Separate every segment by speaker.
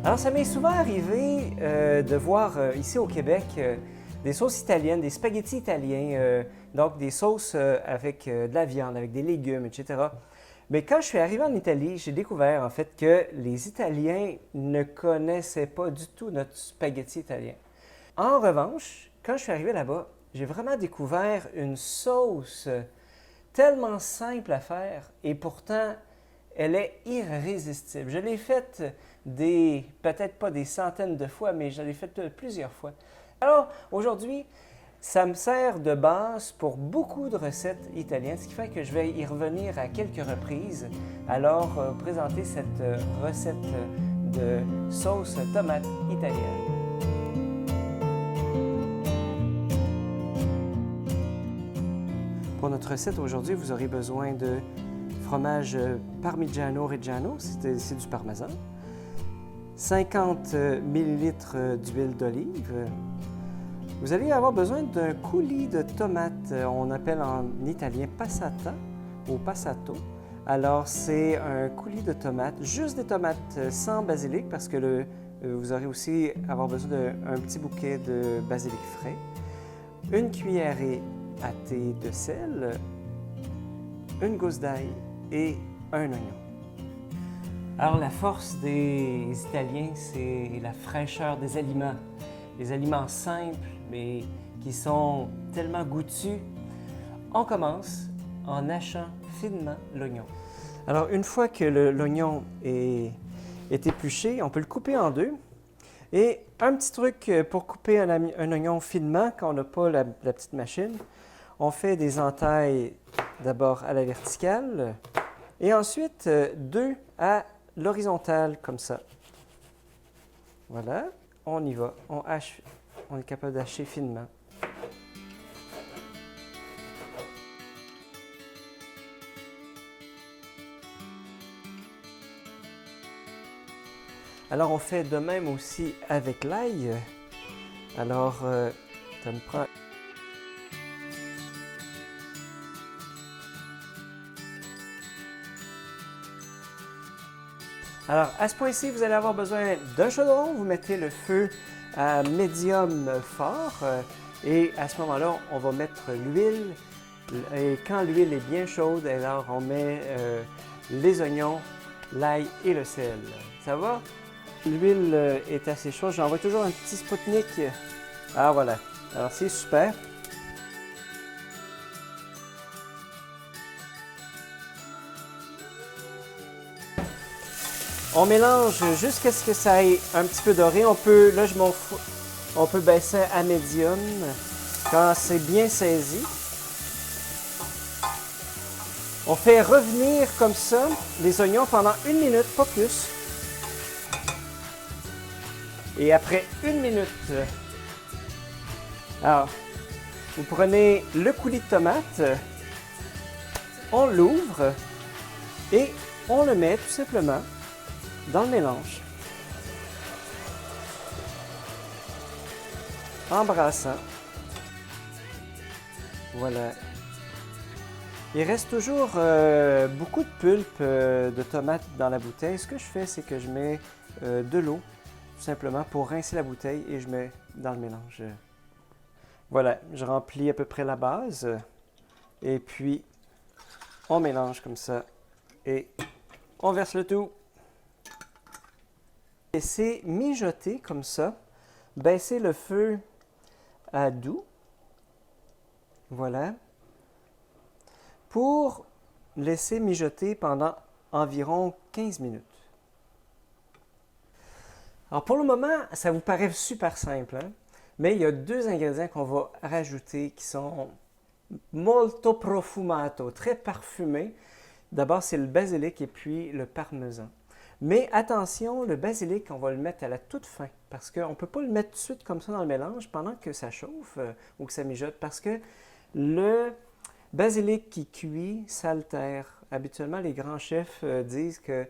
Speaker 1: Alors, ça m'est souvent arrivé de voir ici au Québec des sauces italiennes, des spaghettis italiens, donc des sauces avec de la viande, avec des légumes, etc. Mais quand je suis arrivé en Italie, j'ai découvert en fait que les Italiens ne connaissaient pas du tout notre spaghetti italien. En revanche, quand je suis arrivé là-bas, j'ai vraiment découvert une sauce tellement simple à faire et pourtant elle est irrésistible. Je l'ai faite peut-être pas des centaines de fois, mais je l'ai faite plusieurs fois. Alors aujourd'hui, ça me sert de base pour beaucoup de recettes italiennes, ce qui fait que je vais y revenir à quelques reprises. Alors, présenter cette recette de sauce tomate italienne. Pour notre recette aujourd'hui, vous aurez besoin de fromage Parmigiano Reggiano, c'est du parmesan, 50 ml d'huile d'olive. Vous allez avoir besoin d'un coulis de tomates, on appelle en italien passata ou passato. Alors c'est un coulis de tomates, juste des tomates sans basilic parce que vous aurez aussi avoir besoin d'un petit bouquet de basilic frais, une cuillerée à thé de sel, une gousse d'ail et un oignon. Alors la force des Italiens, c'est la fraîcheur des aliments. Les aliments simples, mais qui sont tellement goûtus. On commence en hachant finement l'oignon. Alors une fois que l'oignon est épluché, on peut le couper en deux. Et un petit truc pour couper un oignon finement quand on n'a pas la petite machine, on fait des entailles d'abord à la verticale et ensuite deux à l'horizontale comme ça. Voilà, on y va, on est capable d'hacher finement. Alors on fait de même aussi avec l'ail. Alors ça me prend Alors, à ce point-ci, vous allez avoir besoin d'un chaudron. Vous mettez le feu à médium fort et à ce moment-là, on va mettre l'huile. Et quand l'huile est bien chaude, alors on met les oignons, l'ail et le sel. Ça va? L'huile est assez chaude. J'envoie toujours un petit Spoutnik. Ah voilà. Alors, c'est super. On mélange jusqu'à ce que ça ait un petit peu doré. On peut baisser à médium quand c'est bien saisi. On fait revenir comme ça les oignons pendant 1 minute, pas plus. Et après 1 minute, alors, vous prenez le coulis de tomate, on l'ouvre et on le met tout simplement dans le mélange, embrassant. Voilà. Il reste toujours beaucoup de pulpe de tomates dans la bouteille. Ce que je fais, c'est que je mets de l'eau, tout simplement, pour rincer la bouteille et je mets dans le mélange. Voilà, je remplis à peu près la base et puis on mélange comme ça et on verse le tout. Laissez mijoter comme ça, baissez le feu à doux, voilà, pour laisser mijoter pendant environ 15 minutes. Alors pour le moment, ça vous paraît super simple, hein? Mais il y a 2 ingrédients qu'on va rajouter qui sont molto profumato, très parfumés. D'abord, c'est le basilic et puis le parmesan. Mais attention, le basilic, on va le mettre à la toute fin parce qu'on ne peut pas le mettre tout de suite comme ça dans le mélange pendant que ça chauffe ou que ça mijote parce que le basilic qui cuit s'altère. Habituellement, les grands chefs disent que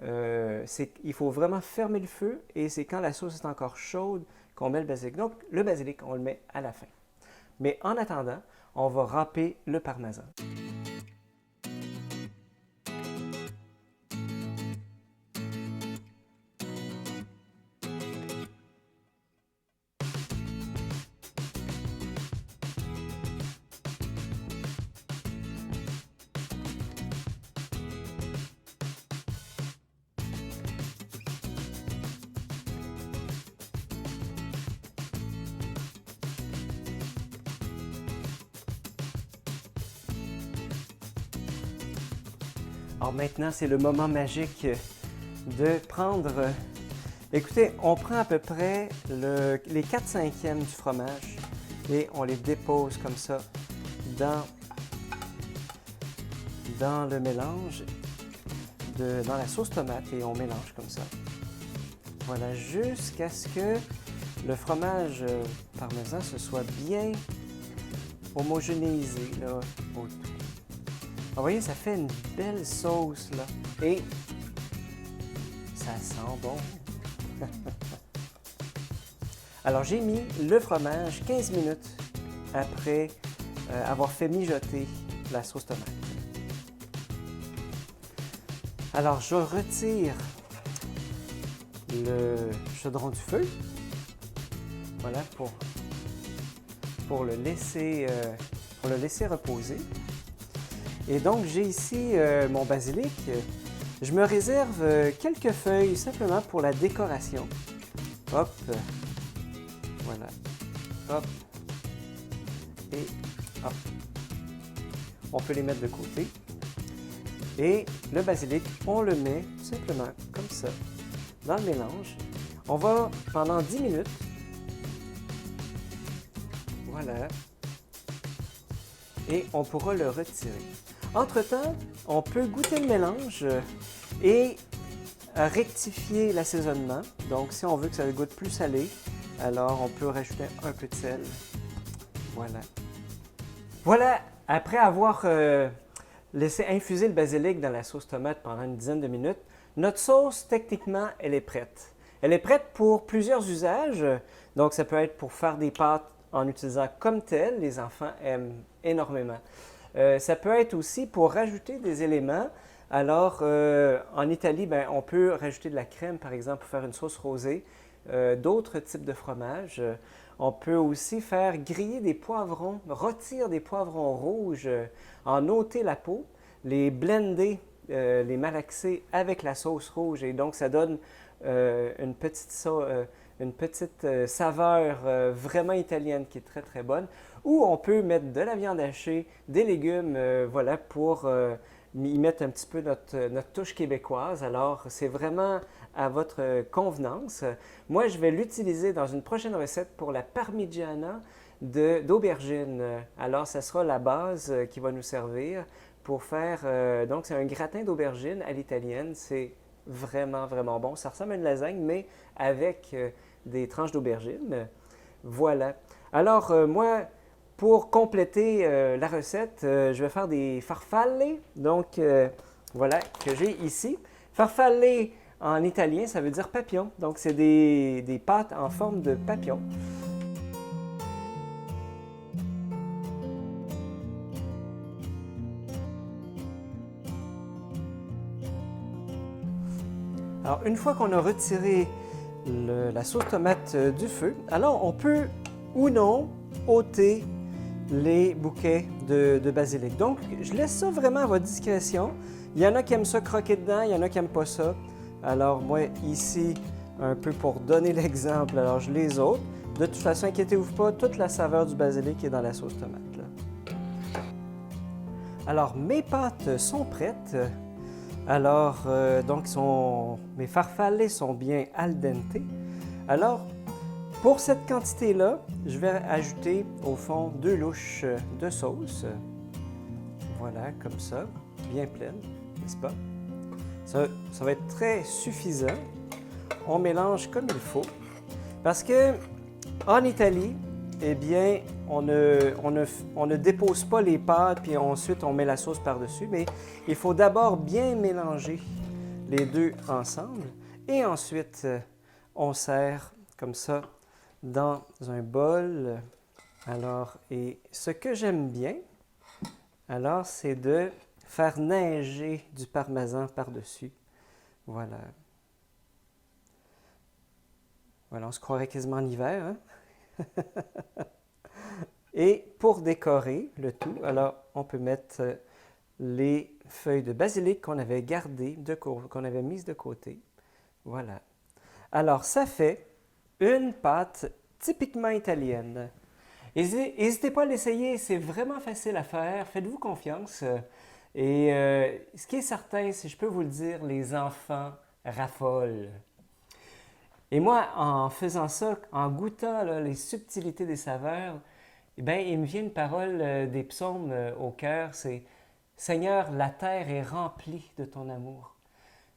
Speaker 1: il faut vraiment fermer le feu et c'est quand la sauce est encore chaude qu'on met le basilic. Donc, le basilic, on le met à la fin. Mais en attendant, on va râper le parmesan. Alors maintenant, c'est le moment magique de prendre... Écoutez, on prend à peu près les 4/5 du fromage et on les dépose comme ça dans le mélange, dans la sauce tomate et on mélange comme ça. Voilà, jusqu'à ce que le fromage parmesan se soit bien homogénéisé là, au tout. Vous voyez, ça fait une belle sauce là et ça sent bon. Alors, j'ai mis le fromage 15 minutes après avoir fait mijoter la sauce tomate. Alors, je retire le chaudron du feu, voilà, pour le laisser reposer. Et donc, j'ai ici mon basilic. Je me réserve quelques feuilles simplement pour la décoration. Hop, voilà, hop, et hop. On peut les mettre de côté. Et le basilic, on le met simplement comme ça dans le mélange. On va pendant 10 minutes. Voilà. Et on pourra le retirer. Entre-temps, on peut goûter le mélange et rectifier l'assaisonnement. Donc, si on veut que ça goûte plus salé, alors on peut rajouter un peu de sel. Voilà. Voilà, après avoir laissé infuser le basilic dans la sauce tomate pendant une dizaine de minutes, notre sauce, techniquement, elle est prête. Elle est prête pour plusieurs usages. Donc, ça peut être pour faire des pâtes en utilisant comme tel. Les enfants aiment énormément. Ça peut être aussi pour rajouter des éléments. Alors, en Italie, on peut rajouter de la crème, par exemple, pour faire une sauce rosée, d'autres types de fromages. On peut aussi faire griller des poivrons, rôtir des poivrons rouges, en ôter la peau, les blender, les malaxer avec la sauce rouge. Et donc, ça donne une petite saveur vraiment italienne qui est très, très bonne. Ou on peut mettre de la viande hachée, des légumes, voilà, pour y mettre un petit peu notre touche québécoise. Alors, c'est vraiment à votre convenance. Moi, je vais l'utiliser dans une prochaine recette pour la parmigiana d'aubergine. Alors, ça sera la base qui va nous servir pour faire... donc, c'est un gratin d'aubergine à l'italienne. C'est vraiment, vraiment bon. Ça ressemble à une lasagne, mais avec des tranches d'aubergine. Voilà. Alors, moi... Pour compléter la recette, je vais faire des farfalle. Donc, voilà, que j'ai ici. Farfalle, en italien, ça veut dire papillon. Donc, c'est des pâtes en forme de papillon. Alors, une fois qu'on a retiré la sauce tomate du feu, alors on peut ou non ôter les bouquets de basilic. Donc, je laisse ça vraiment à votre discrétion. Il y en a qui aiment ça croquer dedans, il y en a qui n'aiment pas ça. Alors, moi, ici, un peu pour donner l'exemple, alors je les ôte. De toute façon, inquiétez-vous pas, toute la saveur du basilic est dans la sauce tomate, là. Alors, mes pâtes sont prêtes. Alors, donc, mes farfalle sont bien al dente. Alors, pour cette quantité-là, je vais ajouter au fond 2 louches de sauce. Voilà, comme ça, bien pleine, n'est-ce pas? Ça va être très suffisant. On mélange comme il faut. Parce que en Italie, eh bien, on ne dépose pas les pâtes puis ensuite on met la sauce par-dessus, mais il faut d'abord bien mélanger les deux ensemble et ensuite on sert comme ça dans un bol. Alors, et ce que j'aime bien, alors, c'est de faire neiger du parmesan par-dessus. Voilà. Voilà, on se croirait quasiment en hiver, hein? Et pour décorer le tout, alors, on peut mettre les feuilles de basilic qu'on avait gardées, qu'on avait mises de côté. Voilà. Alors, ça fait une pâte typiquement italienne. N'hésitez pas à l'essayer, c'est vraiment facile à faire, faites-vous confiance. Et ce qui est certain, si je peux vous le dire, les enfants raffolent. Et moi, en faisant ça, en goûtant là, les subtilités des saveurs, eh bien, il me vient une parole des psaumes au cœur, c'est « Seigneur, la terre est remplie de ton amour ».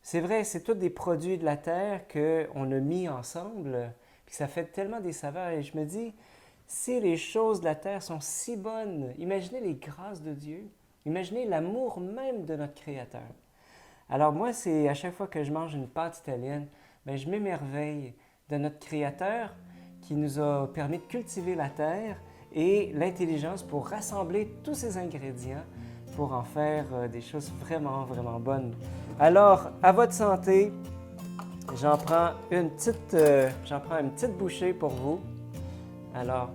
Speaker 1: C'est vrai, c'est tous des produits de la terre qu'on a mis ensemble, puis ça fait tellement des saveurs. Et je me dis, si les choses de la terre sont si bonnes, imaginez les grâces de Dieu, imaginez l'amour même de notre Créateur. Alors moi, c'est à chaque fois que je mange une pâte italienne, bien, je m'émerveille de notre Créateur qui nous a permis de cultiver la terre et l'intelligence pour rassembler tous ces ingrédients pour en faire des choses vraiment, vraiment bonnes. Alors, à votre santé, j'en prends une petite bouchée pour vous. Alors,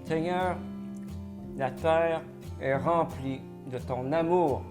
Speaker 1: Seigneur, la terre est remplie de ton amour.